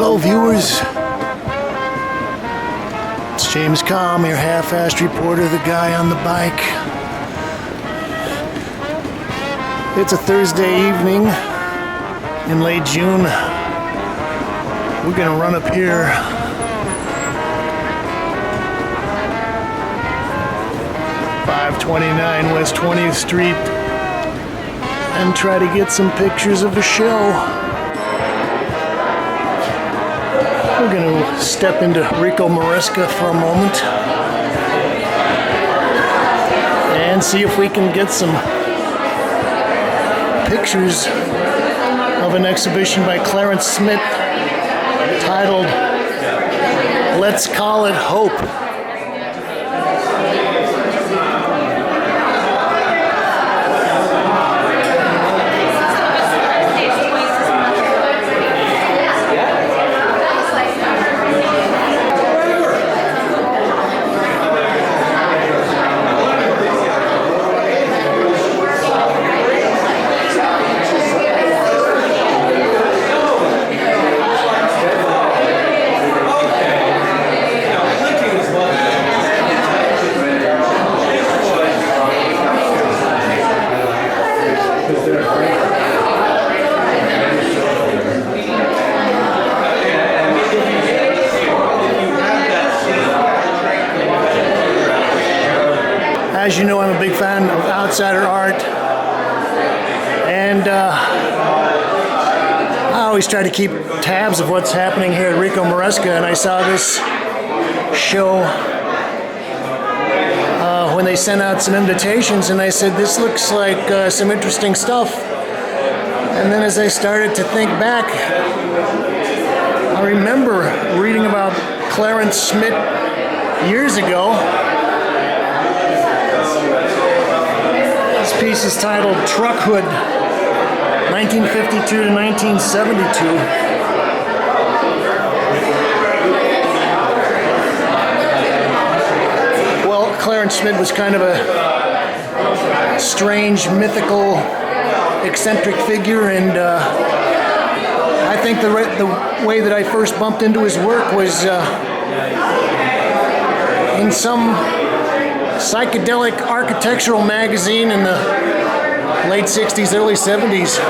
Hello viewers, it's James Kalm, your half-assed reporter, the guy on the bike. It's a Thursday evening in late June. We're gonna run up here .529 West 20th Street and try to get some pictures of the show. We're going to step into RICCO MARESCA for a moment and see if we can get some pictures of an exhibition by Clarence Schmidt titled Let's Call It Hope. As you know, I'm a big fan of outsider art, and I always try to keep tabs of what's happening here at RICCO MARESCA, and I saw this show when they sent out some invitations, and I said, this looks like some interesting stuff. And then as I started to think back, I remember reading about Clarence Schmidt years ago. This piece is titled Truck Hood, 1952 to 1972. Well, Clarence Schmidt was kind of a strange, mythical, eccentric figure, and I think the way that I first bumped into his work was in some psychedelic architectural magazine in the late 60s, early 70s.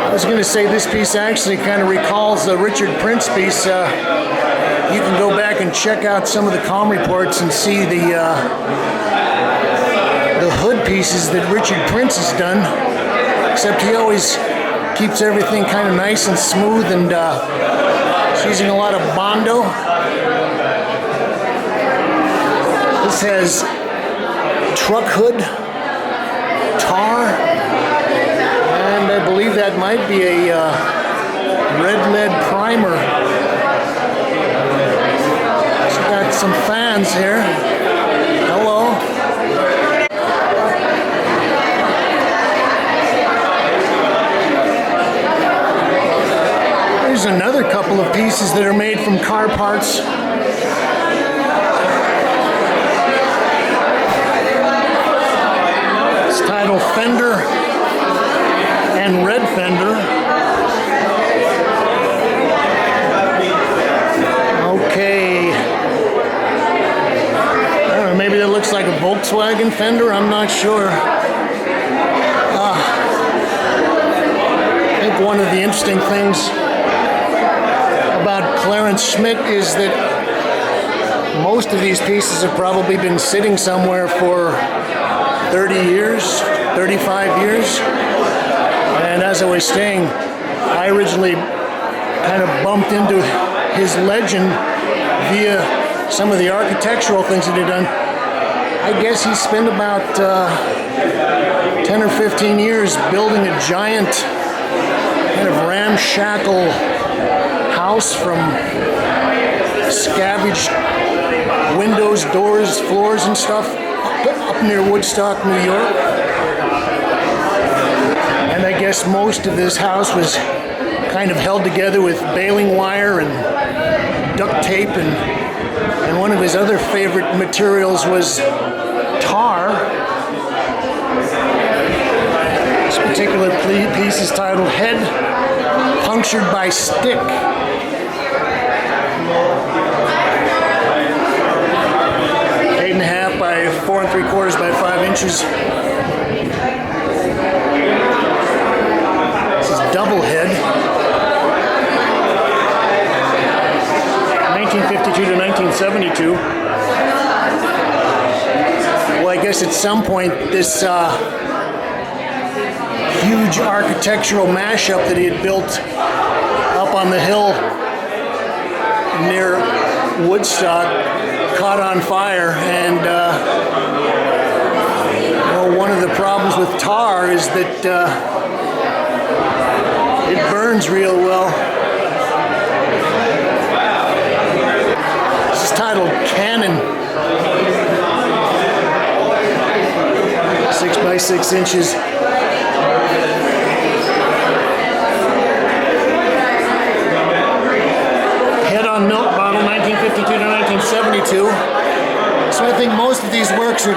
I was going to say this piece actually kind of recalls the Richard Prince piece. You can go back and check out some of the Kalm reports and see the hood pieces that Richard Prince has done, except he always keeps everything kind of nice and smooth, and using a lot of Bondo. This has truck hood, tar, and I believe that might be a red lead primer. It's got some fans here. Hello. There's another couple of pieces that are made from car parts. It's titled Fender and Red Fender. Okay. I don't know, maybe that looks like a Volkswagen Fender, I'm not sure. I think one of the interesting things about Clarence Schmidt is that most of these pieces have probably been sitting somewhere for 30 years, 35 years. And as I was saying, I originally kind of bumped into his legend via some of the architectural things that he'd done. I guess he spent about 10 or 15 years building a giant kind of ramshackle house from scavenged windows, doors, floors, and stuff up near Woodstock, New York. And I guess most of this house was kind of held together with baling wire and duct tape, and one of his other favorite materials was tar. This particular piece piece is titled Head Punctured by Stick. 8.5 by 4 3/4 by 5 inches. This is double head. 1952 to 1972. Well, I guess at some point this huge architectural mashup that he had built up on the hill near Woodstock caught on fire, and well, one of the problems with tar is that it burns real well. This is titled Cannon. 6 by 6 inches. Head on milk bottle, 1952 to 1972. So I think most of these works are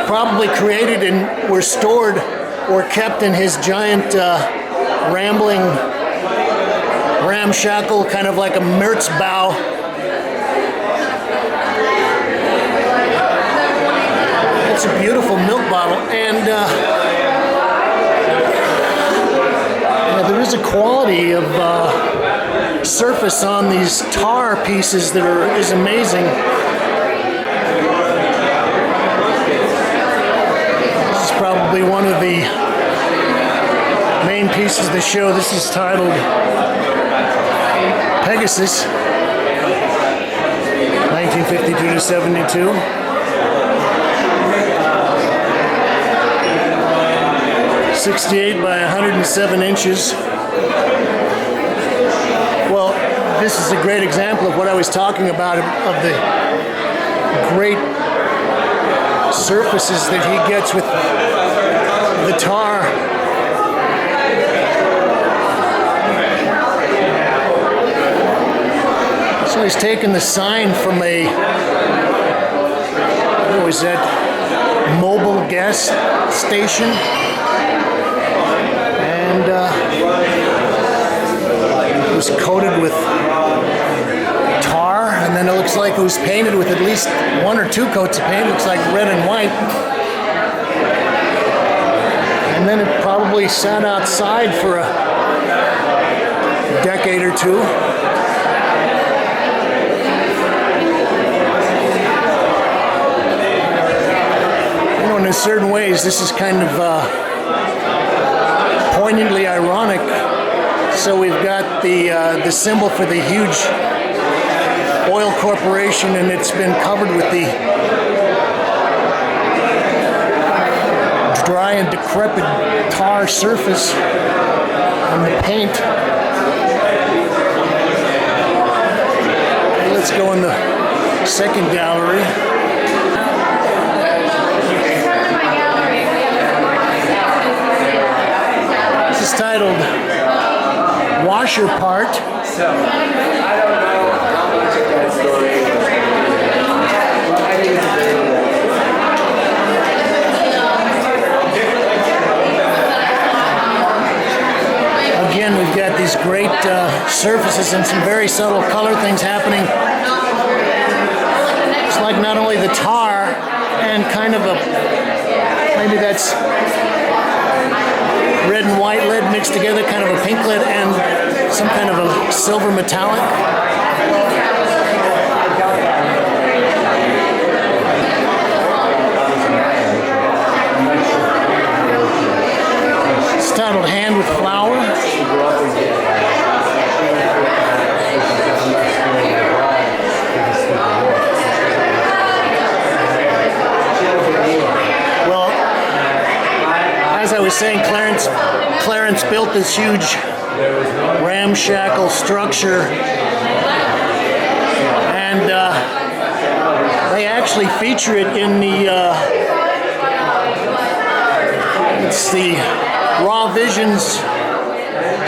probably created and were stored or kept in his giant rambling ramshackle, kind of like a Mertz bow. It's a beautiful milk bottle, and there is a quality of surface on these tar pieces that is amazing. This is probably one of the main pieces of the show. This is titled Pegasus, 1952 to 72. .68 by 107 inches. Well, this is a great example of what I was talking about, of the great surfaces that he gets with the tar. So he's taken the sign from a, what was that, mobile gas station. And it was coated with tar, and then it looks like it was painted with at least 1 or 2 coats of paint. It looks like red and white. And then it probably sat outside for a decade or two. You know, in certain ways, this is kind of poignantly ironic. So we've got the symbol for the huge oil corporation, and it's been covered with the dry and decrepit tar surface and the paint. Let's go in the second gallery. This is titled Washer Part. So, I don't know how much of that story is. Well, I think it's Again, we've got these great surfaces and some very subtle color things happening. It's like not only the tar and kind of a, maybe that's red and white lead mixed together, kind of a pink lead and some kind of a silver metallic. It's titled Hand with Flower. Well, as I was saying, Clarence built this huge ramshackle structure, and they actually feature it in the it's the Raw Visions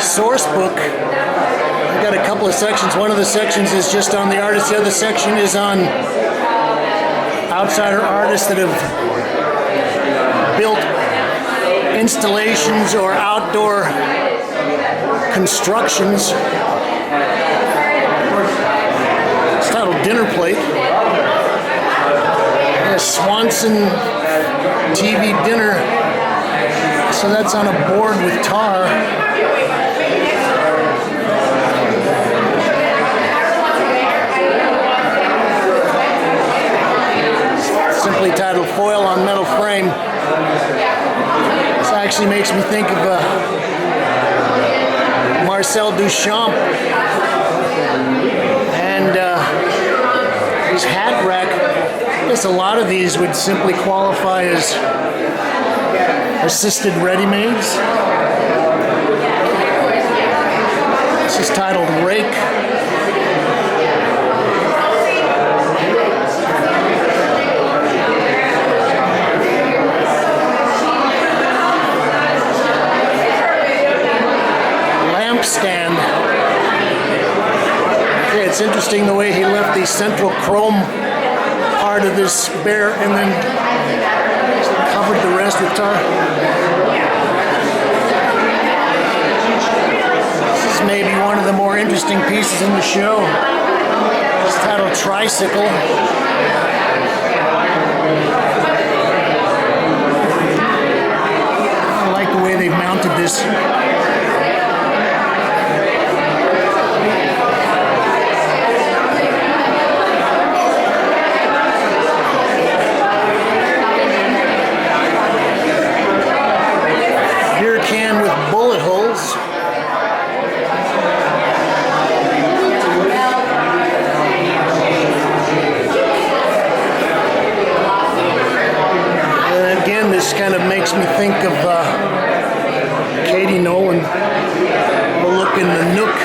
source book. I've got a couple of sections. One of the sections is just on the artists. The other section is on outsider artists that have built installations or outdoor constructions. It's titled Dinner Plate. Swanson TV dinner. So that's on a board with tar. Simply titled Foil on Metal Frame. This actually makes me think of Marcel Duchamp and his hat rack. I guess a lot of these would simply qualify as assisted ready-mades. This is titled Rake. Stand. Okay, it's interesting the way he left the central chrome part of this bare and then covered the rest with tar. This is maybe one of the more interesting pieces in the show. It's titled Tricycle. I like the way they've mounted this. This kind of makes me think of Katie Nolan, the look in the Nook.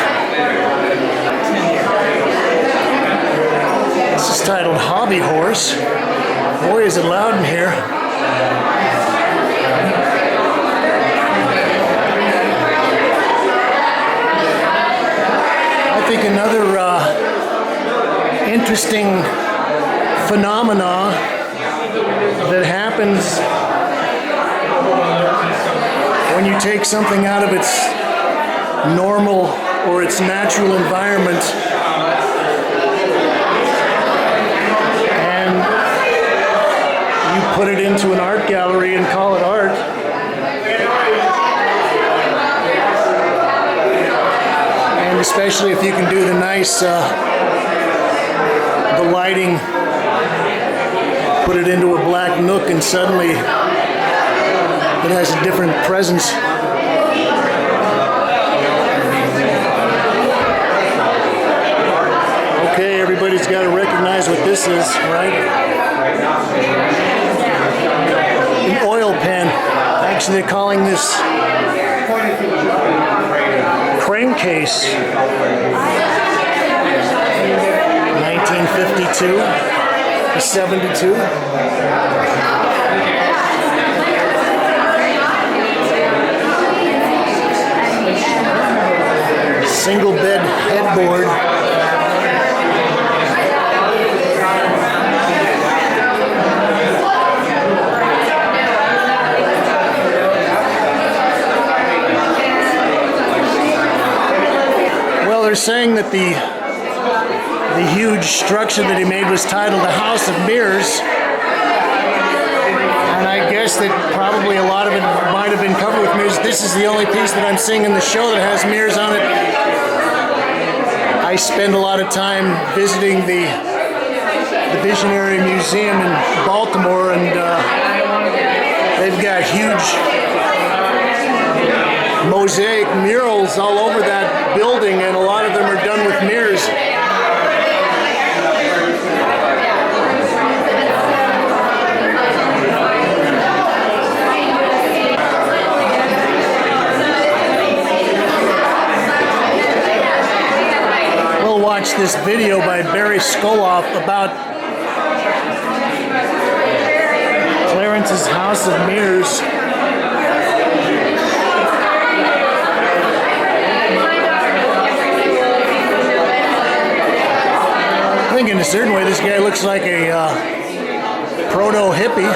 This is titled Hobby Horse. Boy, is it loud in here. I think another interesting phenomena that happens when you take something out of its normal or its natural environment and you put it into an art gallery and call it art. And especially if you can do the nice, the lighting, put it into a black nook and suddenly it has a different presence. Okay, everybody's got to recognize what this is, right? An oil pen. Actually, they're calling this crankcase. 1952 to 72. Single bed headboard. Well, they're saying that the huge structure that he made was titled The House of Mirrors. And I guess that probably a lot of it might have been covered with mirrors. This is the only piece that I'm seeing in the show that has mirrors on it. I spend a lot of time visiting the Visionary Museum in Baltimore, and they've got huge mosaic murals all over that building, and a lot of them are done with mirrors. Watch this video by Barry Skoloff about Clarence's House of Mirrors. I think in a certain way this guy looks like a proto-hippie.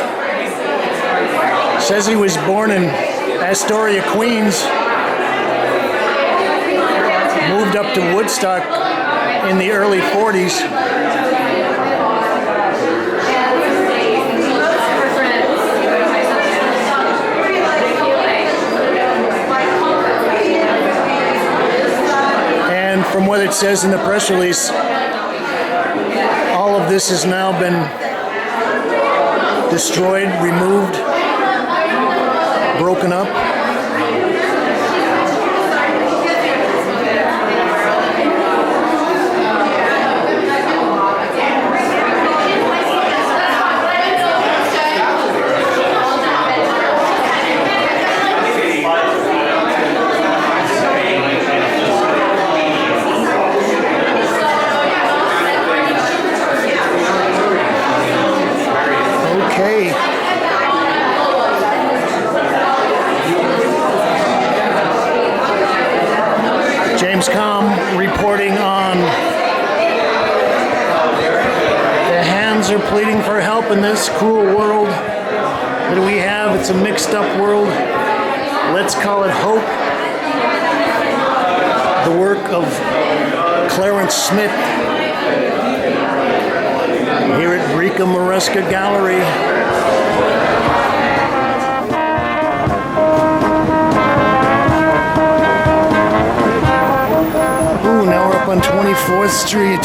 Says he was born in Astoria, Queens, moved up to Woodstock in the early 40s. And from what it says in the press release, all of this has now been destroyed, removed, broken up. Okay. James Kalm reporting on the hands are pleading for help in this cruel world that we have. It's a mixed up world. Let's call it hope. The work of Clarence Schmidt here at RICCO MARESCA Gallery. Now we're up on 24th Street.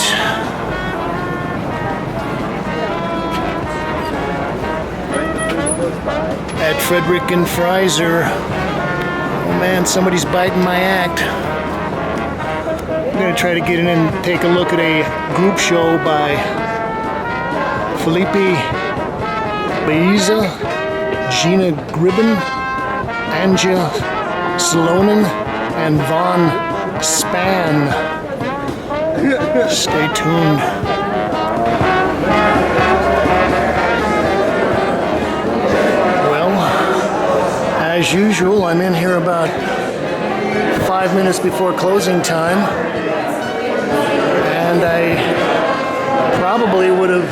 At Fredericks Freiser. Oh man, somebody's biting my act. I'm gonna try to get in and take a look at a group show by Felipe Baeza, Jenna Gribbon, Anja Salonen, and Vaughn Spann. Stay tuned. Well, as usual, I'm in here about 5 minutes before closing time, and I probably would have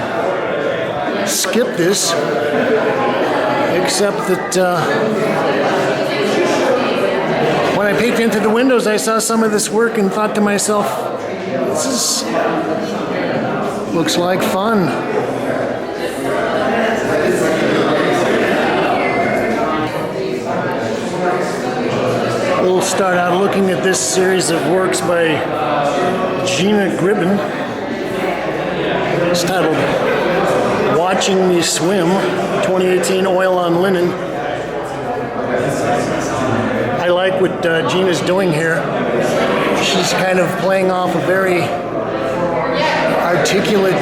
skipped this, except that when I peeked into the windows, I saw some of this work and thought to myself, this looks like fun. We'll start out looking at this series of works by Jenna Gribbon. It's titled Watching Me Swim, 2018 Oil on Linen. I like what Gina's doing here. She's kind of playing off a very articulate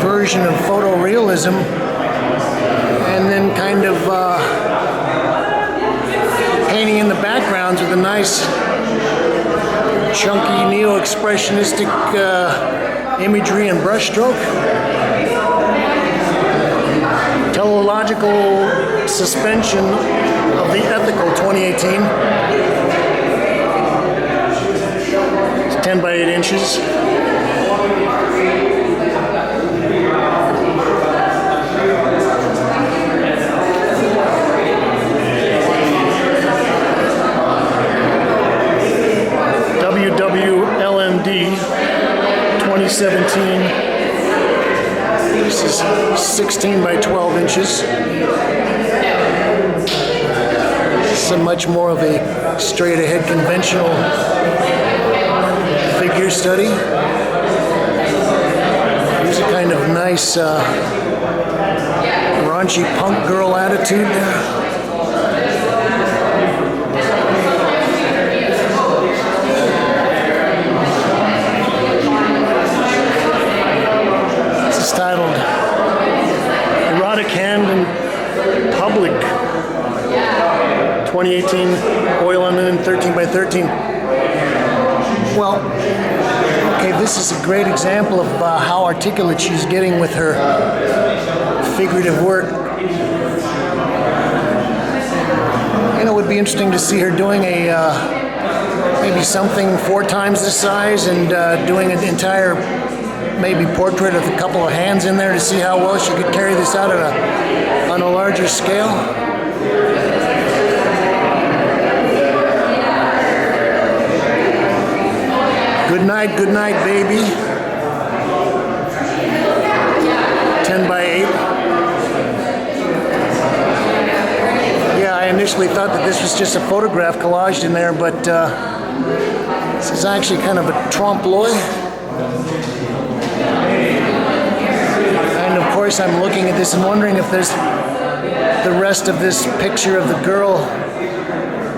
version of photorealism and then kind of painting in the backgrounds with a nice chunky neo-expressionistic imagery and brushstroke. Teleological suspension of the ethical, 2018. It's 10 by 8 inches. WWLMD 2017. This is 16 by 12 inches. This is much more of a straight ahead conventional figure study. Here's a kind of nice raunchy punk girl attitude. Titled Erotic Hand in Public, 2018 Oil on Linen, 13 by 13. Well, okay, this is a great example of how articulate she's getting with her figurative work. And it would be interesting to see her doing a maybe something 4 times this size and doing an entire maybe portrait with a couple of hands in there to see how well she could carry this out on a larger scale. Good night, baby. 10 by 8. Yeah, I initially thought that this was just a photograph collaged in there, but this is actually kind of a trompe-l'oeil. And of course, I'm looking at this and wondering if there's the rest of this picture of the girl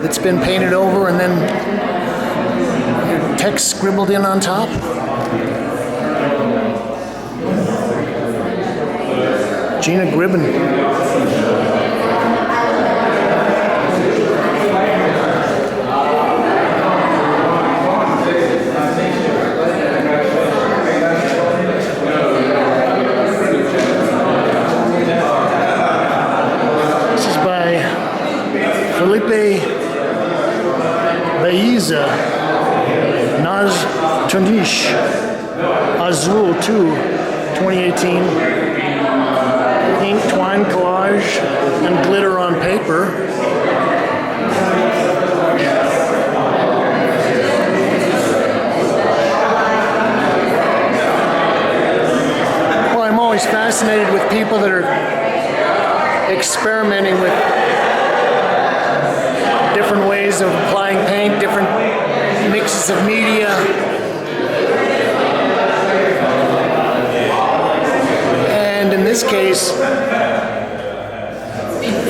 that's been painted over and then text scribbled in on top. Jenna Gribbon. This is by Felipe Baeza. Naz Tunish Azul 2, 2018. Ink, twine, collage, and glitter on paper. Well, I'm always fascinated with people that are experimenting with different ways of applying paint, different mixes of media. And in this case,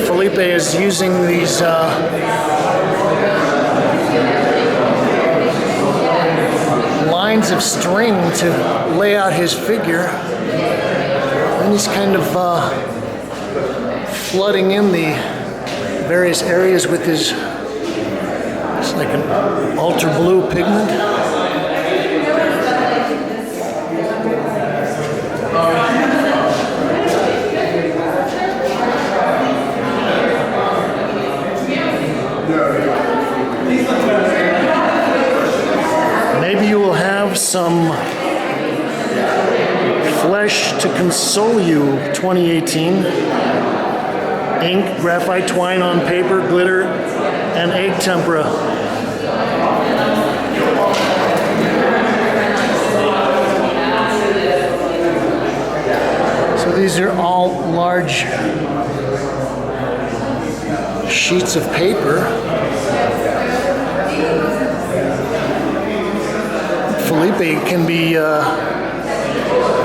Felipe is using these lines of string to lay out his figure. And he's kind of flooding in the various areas with his, it's like an ultra blue pigment. Maybe you will have some Flesh to Console You 2018. Ink, graphite, twine on paper, glitter, and egg tempera. So these are all large sheets of paper. Felipe can be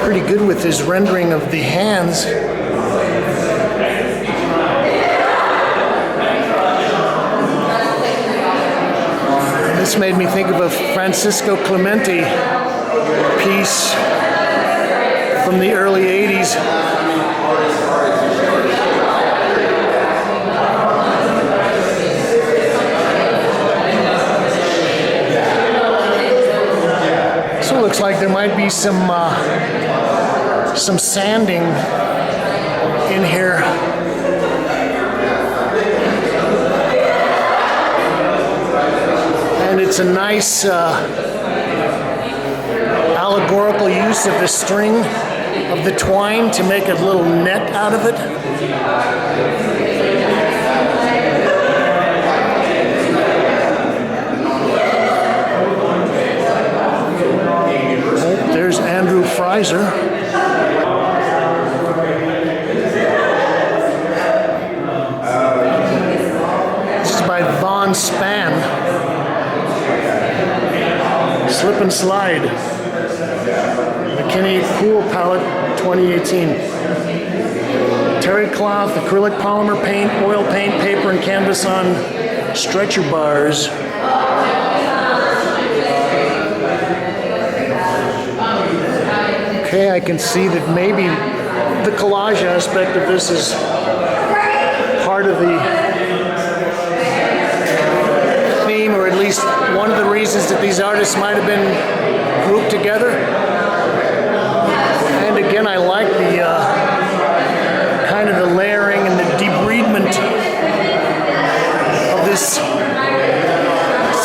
pretty good with his rendering of the hands. This made me think of a Francisco Clemente piece from the early 80s. So it looks like there might be some sanding in here. And it's a nice allegorical use of the string of the twine to make a little net out of it. Oh, there's Freiser. This is by Vaughn Spann. Slip and Slide. McKinney Cool Palette 2018. Terry cloth, acrylic polymer paint, oil paint, paper, and canvas on stretcher bars. Okay, I can see that maybe the collage aspect of this is part of the theme, or at least one of the reasons that these artists might have been grouped together. And again, I like the kind of the layering and the debridement of this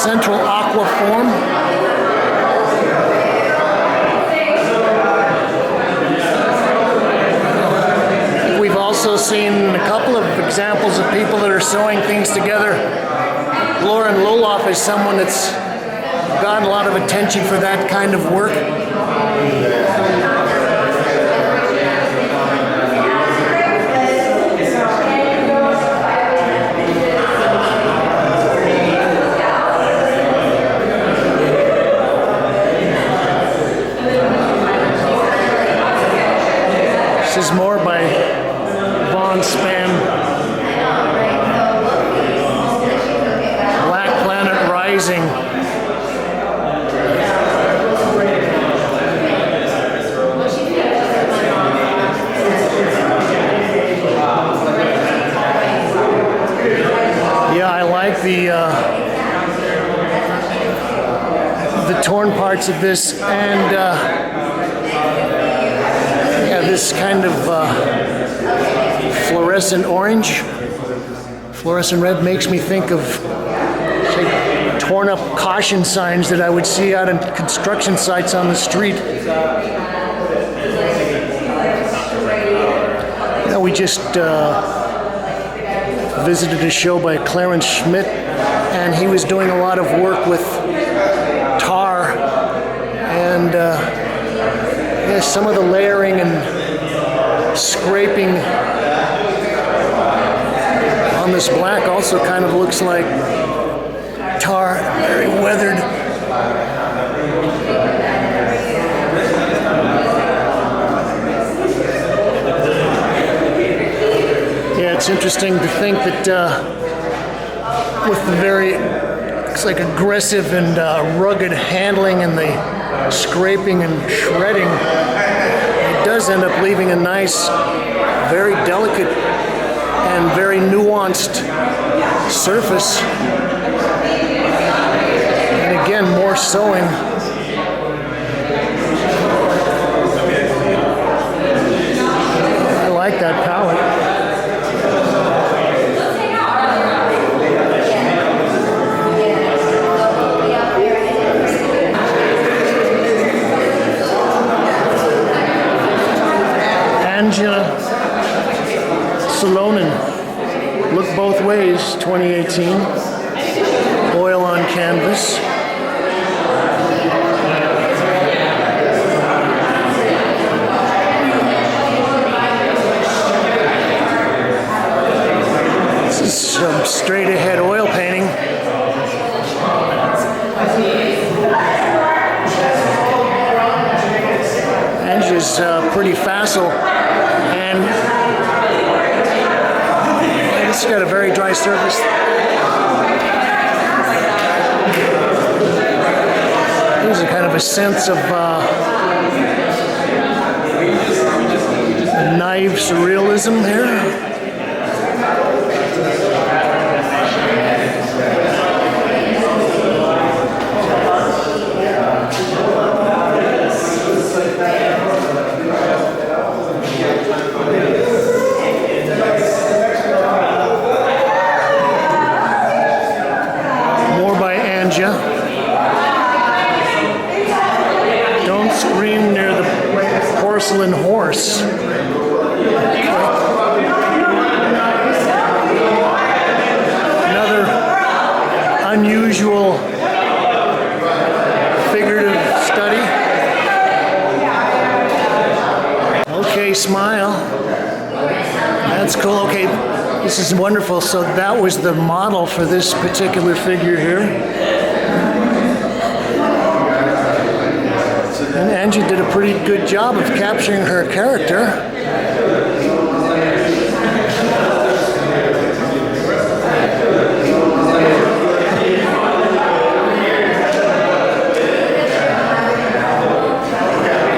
central aqua form. We've also seen a couple of examples of people that are sewing things together. Lauren Loloff is someone that's gotten a lot of attention for that kind of work. This is more by Vaughn Spann. Black Planet Rising. Yeah, I like the torn parts of this, and yeah, this kind of fluorescent orange, fluorescent red makes me think of, say, torn up caution signs that I would see out on construction sites on the street. You know, we just visited a show by Clarence Schmidt, and he was doing a lot of work with tar, and yeah, some of the layering and scraping on this black also kind of looks like tar, very weathered. Yeah, it's interesting to think that with the very, looks like aggressive and rugged handling and the scraping and shredding, it does end up leaving a nice, very delicate and very nuanced surface. And again, more sewing. I like that palette. Anja Salonen, Look Both Ways, 2018, oil on canvas. This is some straight ahead oil painting. Anja's pretty facile. And it's got a very dry surface. There's a kind of a sense of naive surrealism here. Don't scream near the porcelain horse. Another unusual figurative study. Okay, smile. That's cool. Okay, this is wonderful. So that was the model for this particular figure here. And Angie did a pretty good job of capturing her character.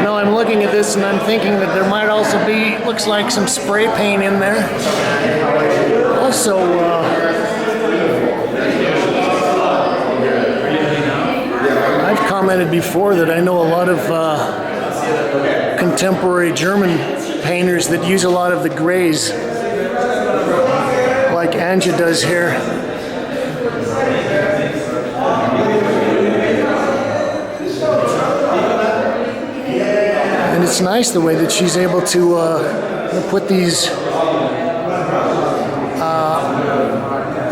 Now I'm looking at this and I'm thinking that there might also be, looks like some spray paint in there. Also, I've commented before that I know a lot of contemporary German painters that use a lot of the grays, like Anja does here. And it's nice the way that she's able to put these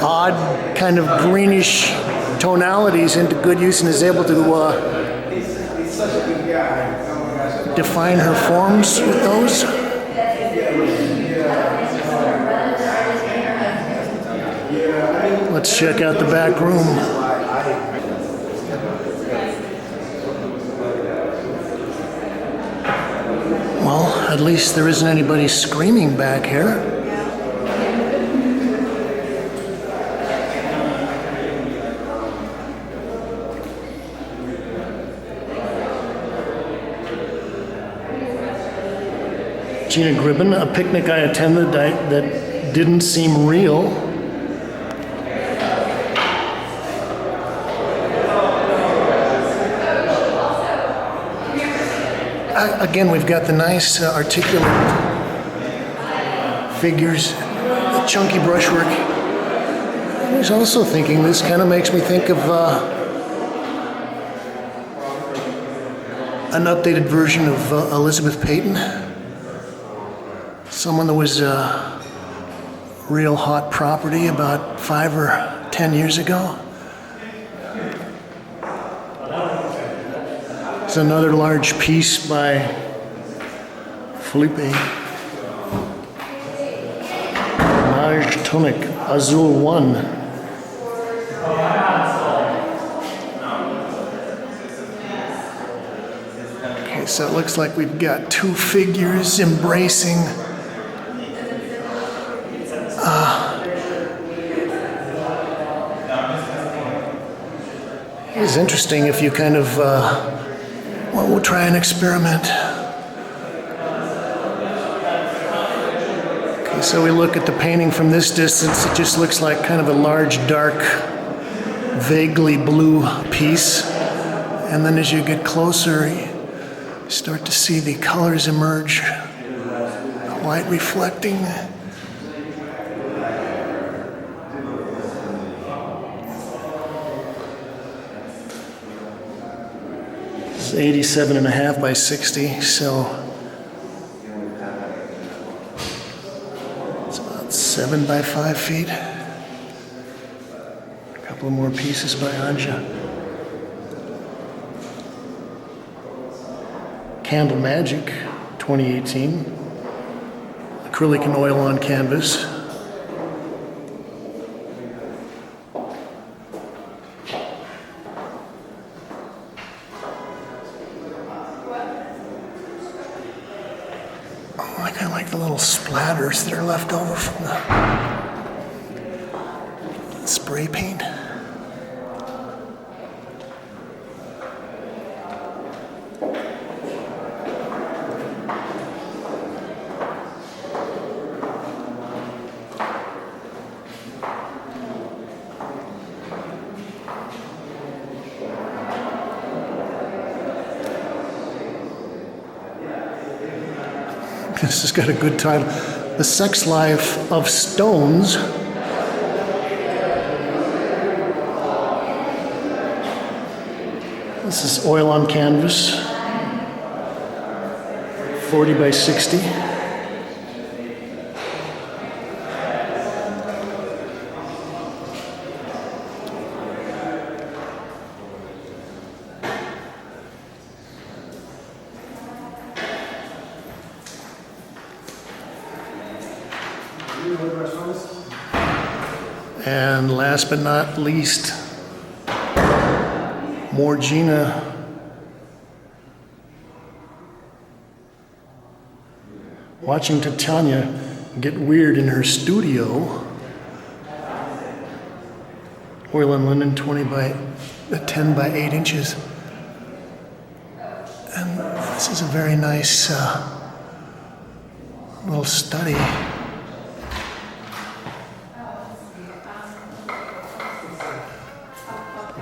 odd kind of greenish tonalities into good use and is able to define her forms with those. Let's check out the back room. Well, at least there isn't anybody screaming back here. Jenna Gribbon, a picnic I attended that didn't seem real. Again, we've got the nice articulate figures, the chunky brushwork. I was also thinking, this kind of makes me think of an updated version of Elizabeth Peyton. Someone that was a real hot property about 5 or 10 years ago. It's another large piece by Felipe Baeza, Azul 1. Okay, so it looks like we've got two figures embracing it's interesting if you kind of well, we'll try an experiment. Okay, so we look at the painting from this distance. It just looks like kind of a large, dark, vaguely blue piece. And then as you get closer, you start to see the colors emerge, light reflecting. It's 87.5 by 60, so it's about 7 by 5 feet. A couple of more pieces by Anja. Candle Magic, 2018. Acrylic and oil on canvas. I kind of like the little splatters that are left over from the spray paint. This has got a good title. The Sex Life of Stones. This is oil on canvas. 40 by 60. And last but not least, more Jenna. Watching Titania get weird in her studio. Oil and linen, 10 by 8 inches. And this is a very nice little study.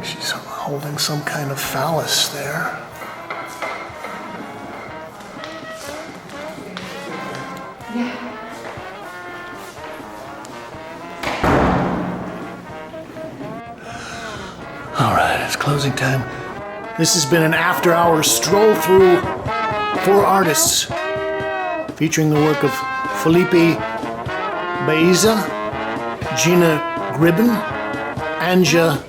She's holding some kind of phallus there. All right, it's closing time. This has been an after-hours stroll through 4 artists, featuring the work of Felipe Baeza, Jenna Gribbon, Anja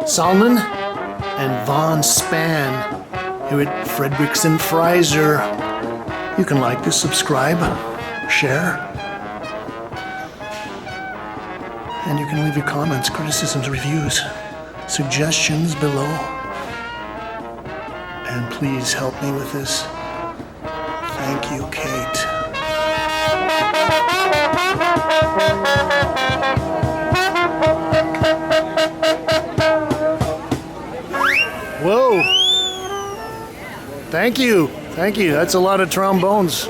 Salonen and Vaughn Spann here at Fredericks Freiser. You can like this, subscribe, share, and you can leave your comments, criticisms, reviews, suggestions below. And please help me with this. Thank you, Kate. Whoa. Thank you. Thank you. That's a lot of trombones.